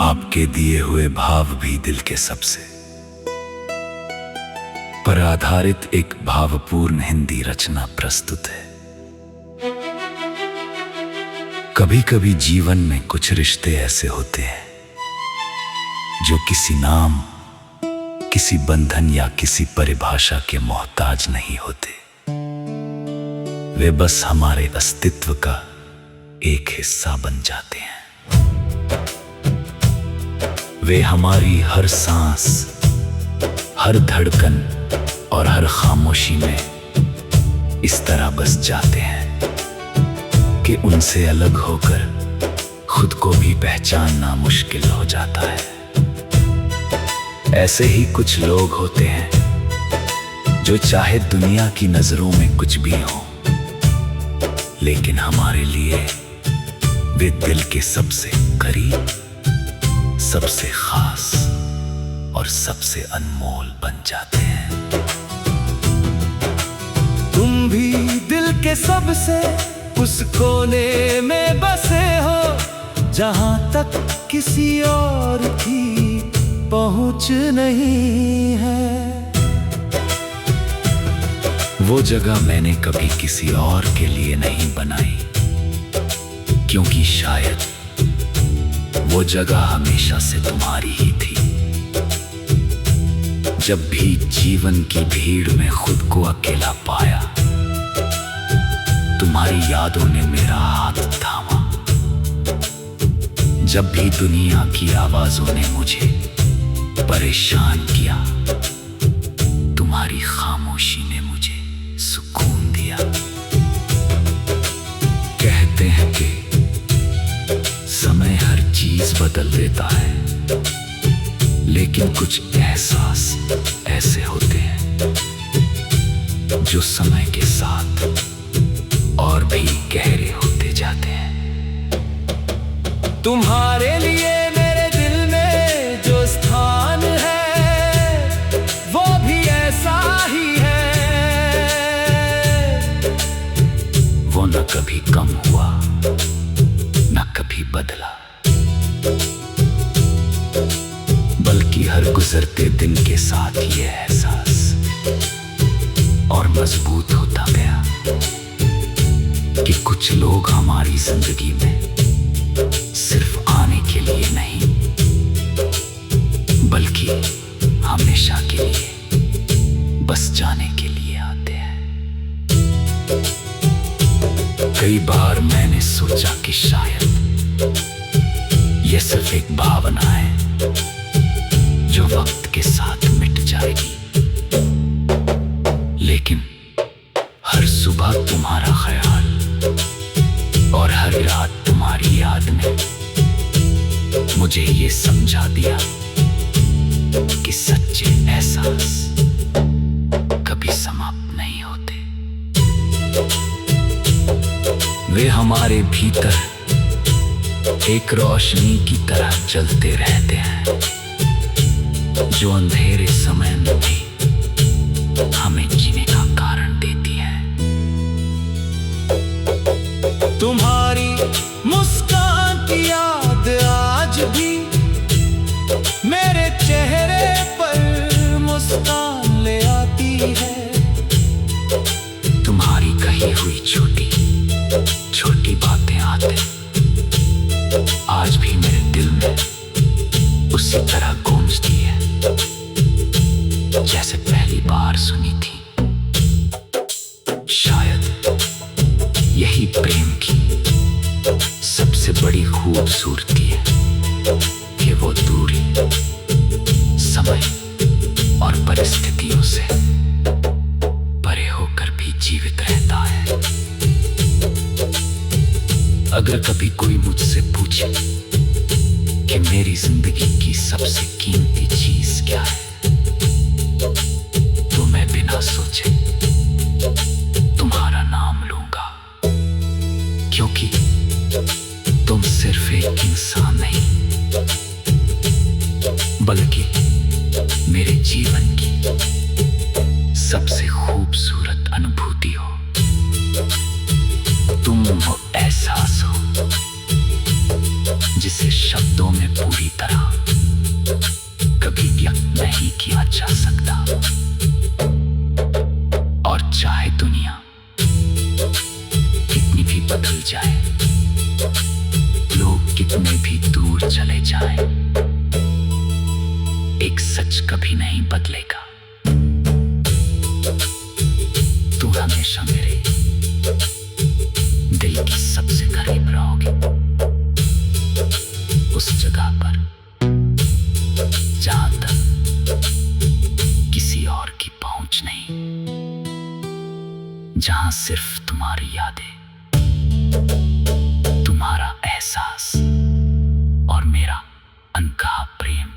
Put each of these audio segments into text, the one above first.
आपके दिए हुए भाव भी दिल के सबसे पर आधारित एक भावपूर्ण हिंदी रचना प्रस्तुत है। कभी कभी जीवन में कुछ रिश्ते ऐसे होते हैं जो किसी नाम, किसी बंधन या किसी परिभाषा के मोहताज नहीं होते। वे बस हमारे अस्तित्व का एक हिस्सा बन जाते हैं। वे हमारी हर सांस, हर धड़कन और हर खामोशी में इस तरह बस जाते हैं कि उनसे अलग होकर खुद को भी पहचानना मुश्किल हो जाता है। ऐसे ही कुछ लोग होते हैं जो चाहे दुनिया की नजरों में कुछ भी हो, लेकिन हमारे लिए वे दिल के सबसे करीब, सबसे खास और सबसे अनमोल बन जाते हैं। तुम भी दिल के सबसे उस कोने में बसे हो जहां तक किसी और की पहुंच नहीं है। वो जगह मैंने कभी किसी और के लिए नहीं बनाई, क्योंकि शायद वो जगह हमेशा से तुम्हारी ही थी। जब भी जीवन की भीड़ में खुद को अकेला पाया, तुम्हारी यादों ने मेरा हाथ थामा। जब भी दुनिया की आवाजों ने मुझे परेशान किया, तुम्हारी खामोशी ने मुझे सुकून दिया। कहते हैं कि समय हर चीज बदल देता है, लेकिन कुछ एहसास ऐसे होते हैं जो समय के साथ और भी गहरे होते जाते हैं। तुम्हारे लिए मेरे दिल में जो स्थान है वो भी ऐसा ही है। वो न कभी कम हुआ, न कभी बदला, बल्कि हर गुजरते दिन के साथ ये एहसास और मजबूत होता गया कि कुछ लोग हमारी जिंदगी में सिर्फ आने के लिए नहीं, बल्कि हमेशा के लिए बस जाने के लिए आते हैं। कई बार मैंने सोचा कि शायद ये सिर्फ एक भावना है जो वक्त के साथ मिट जाएगी, लेकिन हर सुबह तुम्हारा ख्याल और हर रात तुम्हारी याद ने मुझे ये समझा दिया कि सच्चे एहसास कभी समाप्त नहीं होते। वे हमारे भीतर एक रोशनी की तरह जलते रहते हैं, जो अंधेरे समय में भी हमें जीने का कारण देती है। तुम्हारी मुस्कान की याद आज भी मेरे चेहरे पर मुस्कान ले आती है। तुम्हारी कही हुई छोटी छोटी बातें आते आज भी मेरे दिल में उसी तरह गूंजती है जैसे पहली बार सुनी थी। शायद यही प्रेम की सबसे बड़ी खूबसूरती है कि वो दूरी, समय और परिस्थितियों से परे होकर भी जीवित रहता है। अगर कभी कोई मुझसे पूछे कि मेरी जिंदगी की सबसे कीमती चीज क्या है, तो मैं बिना सोचे तुम्हारा नाम लूंगा, क्योंकि तुम सिर्फ एक इंसान नहीं, बल्कि मेरे जीवन की सबसे खूबसूरत अनुभूति हो। तुम वो एहसास हो जिसे शब्दों में पूरी तरह बदल जाए, लोग कितने भी दूर चले जाएं, एक सच कभी नहीं बदलेगा। तू हमेशा मेरे दिल की सबसे करीब रहोगी, उस जगह पर जहां तक किसी और की पहुंच नहीं, जहां सिर्फ तुम्हारी यादें, तुम्हारा एहसास और मेरा अनकहा प्रेम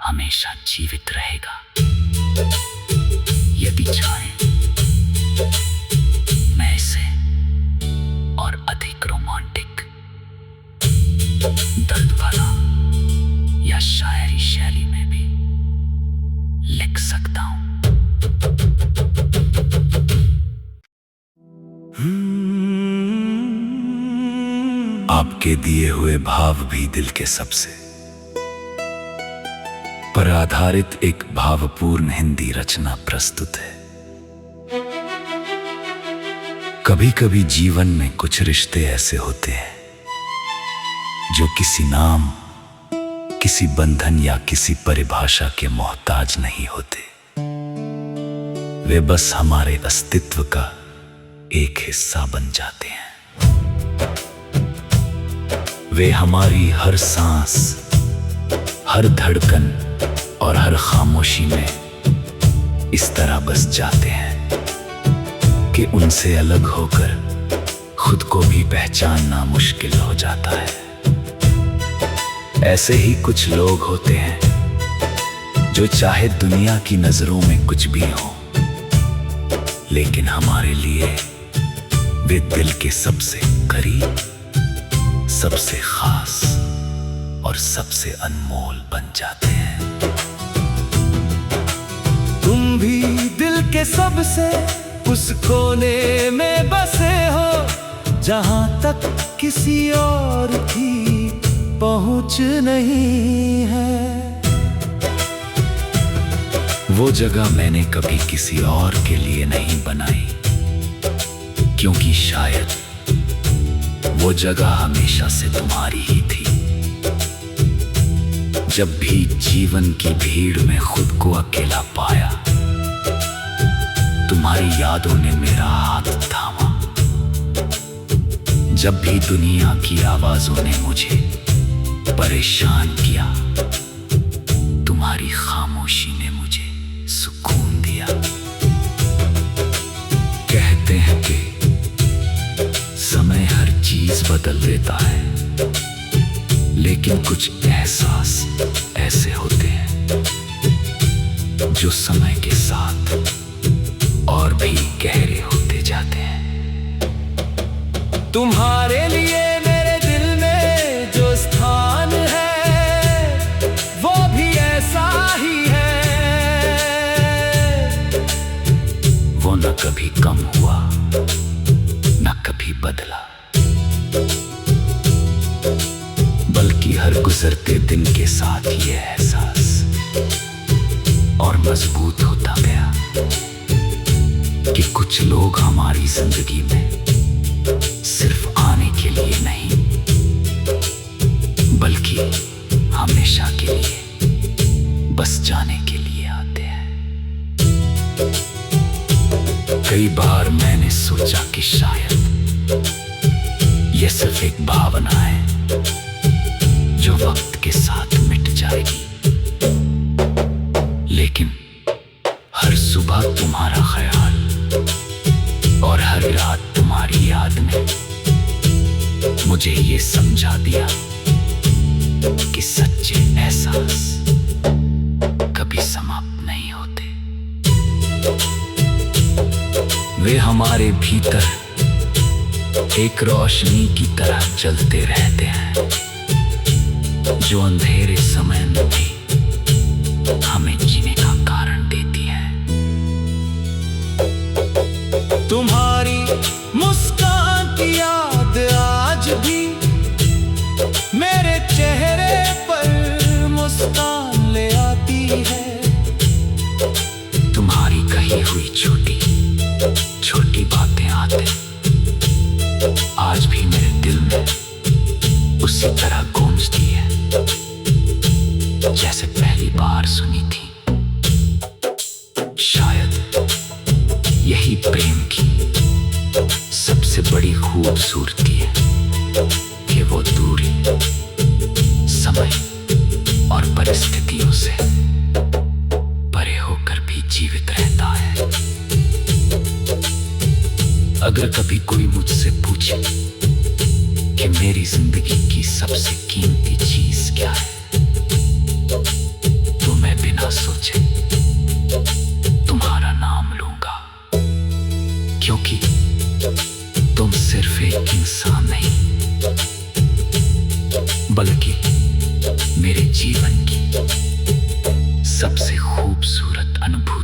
हमेशा जीवित रहेगा। यदि चाहे मैं इसे और अधिक रोमांटिक, दर्द भरा या शायरी शैली में भी लिख सकता हूं। आपके दिए हुए भाव भी दिल के सबसे पर आधारित एक भावपूर्ण हिंदी रचना प्रस्तुत है। कभी कभी जीवन में कुछ रिश्ते ऐसे होते हैं जो किसी नाम, किसी बंधन या किसी परिभाषा के मोहताज नहीं होते। वे बस हमारे अस्तित्व का एक हिस्सा बन जाते हैं। वे हमारी हर सांस, हर धड़कन और हर खामोशी में इस तरह बस जाते हैं कि उनसे अलग होकर खुद को भी पहचानना मुश्किल हो जाता है। ऐसे ही कुछ लोग होते हैं जो चाहे दुनिया की नजरों में कुछ भी हो, लेकिन हमारे लिए वे दिल के सबसे करीब, सबसे खास और सबसे अनमोल बन जाते हैं। तुम भी दिल के सबसे उस कोने में बसे हो जहां तक किसी और की पहुंच नहीं है। वो जगह मैंने कभी किसी और के लिए नहीं बनाई, क्योंकि शायद वो जगह हमेशा से तुम्हारी ही थी। जब भी जीवन की भीड़ में खुद को अकेला पाया, तुम्हारी यादों ने मेरा हाथ थामा। जब भी दुनिया की आवाजों ने मुझे परेशान किया, तुम्हारी खामोशी ने मुझे सुकून दिया। कहते हैं कि समय हर चीज बदल देता है, लेकिन कुछ एहसास ऐसे होते हैं जो समय के साथ और भी गहरे होते जाते हैं। तुम्हारे लिए मेरे दिल में जो स्थान है, वो भी ऐसा ही है। वो न कभी कम हुआ, न कभी बदला, बल्कि हर गुजरते दिन के साथ ये एहसास और मजबूत होता गया कि कुछ लोग हमारी जिंदगी में सिर्फ आने के लिए नहीं, बल्कि हमेशा के लिए, बस जाने के लिए आते हैं। कई बार मैंने सोचा कि शायद ये सिर्फ एक भावना है जो वक्त के साथ मिट जाएगी, लेकिन हर सुबह तुम्हारा ख्याल और हर रात तुम्हारी याद ने मुझे ये समझा दिया कि सच्चे एहसास कभी समाप्त नहीं होते। वे हमारे भीतर एक रोशनी की तरह जलते रहते हैं, जो अंधेरे समय में भी हमें जीने का कारण देती है। तुम्हारी मुस्कान की याद आज भी मेरे चेहरे पर मुस्कान ले आती है। तुम्हारी कही हुई छोटी छोटी बातें आते आज आज भी मेरे दिल में उसी तरह गूंजती है जैसे पहली बार सुनी थी। शायद यही प्रेम की सबसे बड़ी खूबसूरती है कि वो दूरी समय और परिस्थितियों से परे होकर भी जीवित रहता है। अगर कभी कोई मुझसे पूछे कि मेरी जिंदगी की सबसे कीमती चीज क्या है, तो मैं बिना सोचे तुम्हारा नाम लूंगा, क्योंकि तुम सिर्फ एक इंसान नहीं बल्कि मेरे जीवन की सबसे खूबसूरत अनुभूति